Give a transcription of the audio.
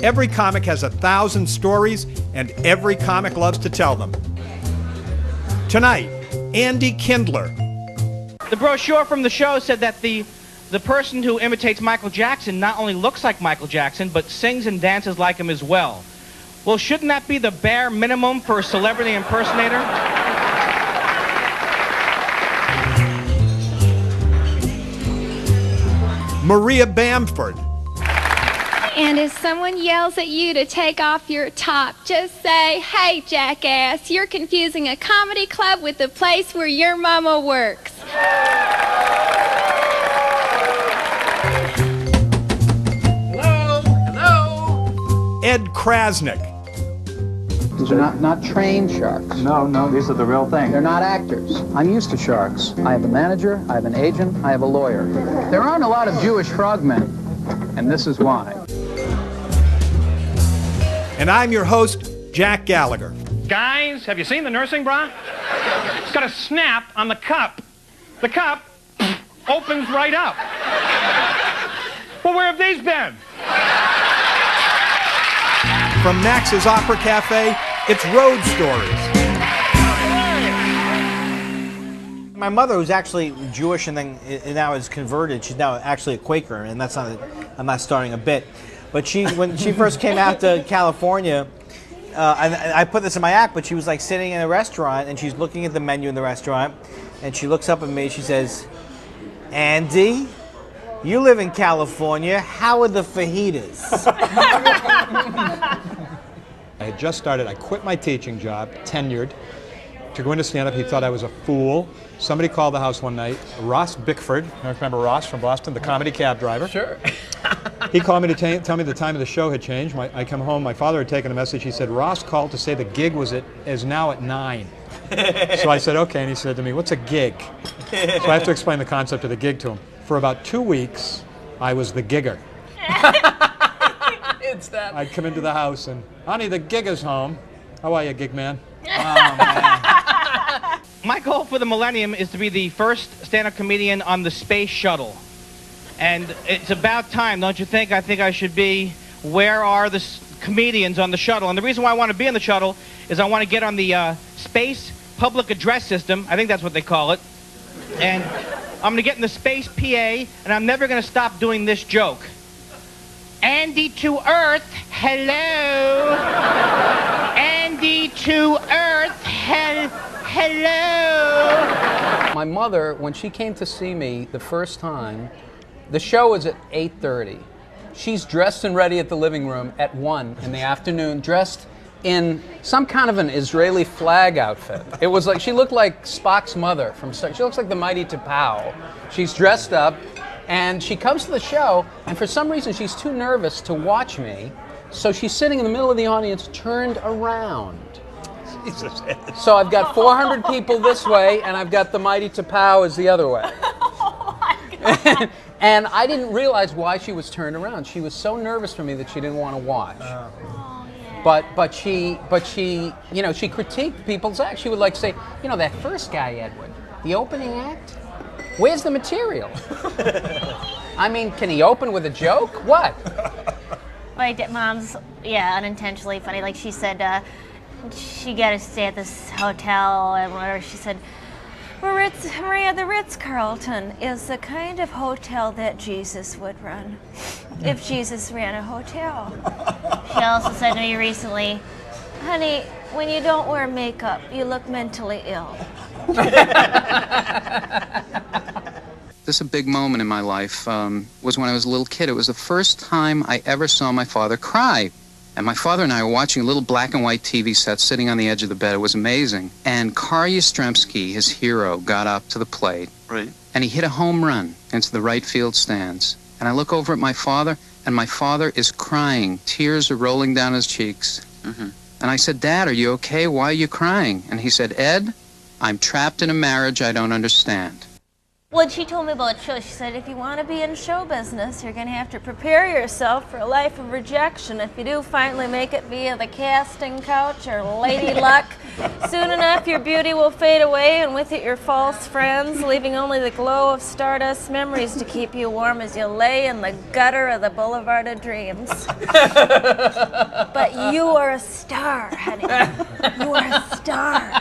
Every comic has 1,000 stories, and every comic loves to tell them. Tonight, Andy Kindler. The brochure from the show said that the person who imitates Michael Jackson not only looks like Michael Jackson, but sings and dances like him as well. Well, shouldn't that be the bare minimum for a celebrity impersonator? Maria Bamford. And if someone yells at you to take off your top, just say, "Hey, jackass, you're confusing a comedy club with the place where your mama works." Hello? Hello? Ed Krasnick. These are not trained sharks. No, these are the real thing. They're not actors. I'm used to sharks. I have a manager, I have an agent, I have a lawyer. There aren't a lot of Jewish frogmen, and this is why. And I'm your host, Jack Gallagher. Guys, have you seen the nursing bra? It's got a snap on the cup. The cup opens right up. Well, where have these been? From Max's Opera Cafe, it's Road Stories. My mother, who's actually Jewish and then now is converted, she's now actually a Quaker, and that's not, I'm not starting a bit. But when she first came out to California, and I put this in my act, but she was like sitting in a restaurant and she's looking at the menu in the restaurant, and she looks up at me, she says, "Andy, you live in California, how are the fajitas?" I had just started, I quit my teaching job, tenured, to go into stand-up. He thought I was a fool. Somebody called the house one night, Ross Bickford, I remember Ross from Boston, the comedy cab driver. Sure. He called me to tell me the time of the show had changed. I come home, my father had taken a message. He said, "Ross called to say the gig is now at 9. So I said, okay, and he said to me, "What's a gig?" So I have to explain the concept of the gig to him. For about 2 weeks, I was the gigger. It's that. I'd come into the house and, "Honey, the gig is home. How are you, gig man?" Oh, man. My goal for the millennium is to be the first stand-up comedian on the space shuttle. And it's about time, don't you think? I think I should be, where are the comedians on the shuttle? And the reason why I want to be on the shuttle is I want to get on the space public address system. I think that's what they call it. And I'm going to get in the space PA, and I'm never going to stop doing this joke. "Andy to Earth, hello. Andy to Earth, hello." My mother, when she came to see me the first time, the show was at 8:30. She's dressed and ready at the living room at 1 in the afternoon, dressed in some kind of an Israeli flag outfit. It was like, she looked like Spock's mother from Star. She looks like the Mighty T'Pau. She's dressed up, and she comes to the show, and for some reason she's too nervous to watch me, so she's sitting in the middle of the audience, turned around. Jesus. So I've got 400 people this way, and I've got the Mighty T'Pau as the other way. Oh my God. And I didn't realize why she was turned around. She was so nervous for me that she didn't want to watch. Oh, yeah. But she, you know, she critiqued people's act. She would like say, "You know, that first guy, Edward, the opening act, where's the material? I mean, can he open with a joke? What?" My mom's, unintentionally funny. Like she said, she got to stay at this hotel and whatever. She said, "Maria, the Ritz-Carlton is the kind of hotel that Jesus would run if Jesus ran a hotel." She also said to me recently, "Honey, when you don't wear makeup, you look mentally ill." This a big moment in my life was when I was a little kid. It was the first time I ever saw my father cry. And my father and I were watching a little black and white TV set sitting on the edge of the bed. It was amazing. And Kar Yastrzemski, his hero, got up to the plate. Right. And he hit a home run into the right field stands. And I look over at my father, and my father is crying. Tears are rolling down his cheeks. Mm-hmm. And I said, "Dad, are you okay? Why are you crying?" And he said, "Ed, I'm trapped in a marriage I don't understand." When she told me about show, she said, if you want to be in show business, you're going to have to prepare yourself for a life of rejection. If you do finally make it via the casting couch or lady luck, soon enough your beauty will fade away, and with it your false friends, leaving only the glow of stardust memories to keep you warm as you lay in the gutter of the Boulevard of Dreams. But you are a star, honey. You are a star.